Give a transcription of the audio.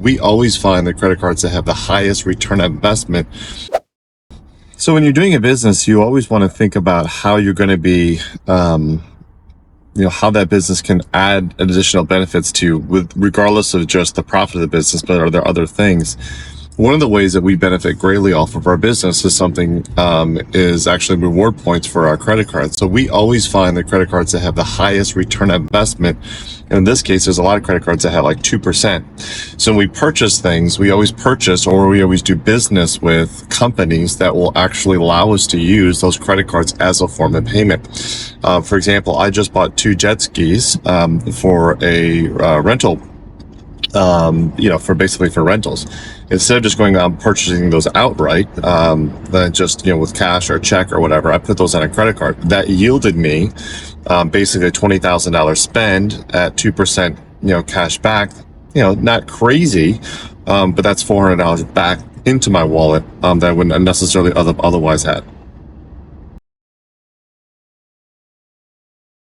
we always find the credit cards that have the highest return on investment. So when you're doing a business, you always want to think about how you're going to be, how that business can add additional benefits to you, regardless of just the profit of the business, but are there other things? One of the ways that we benefit greatly off of our business is actually reward points for our credit cards. So we always find the credit cards that have the highest return on investment. And in this case, there's a lot of credit cards that have like 2%. So when we purchase things, we always do business with companies that will actually allow us to use those credit cards as a form of payment. For example, I just bought 2 jet skis for a rental. For rentals. Instead of just going out and purchasing those outright, then just, with cash or check or whatever, I put those on a credit card. That yielded me, basically a $20,000 spend at 2%, cash back. Not crazy, but that's $400 back into my wallet, that I wouldn't necessarily otherwise had.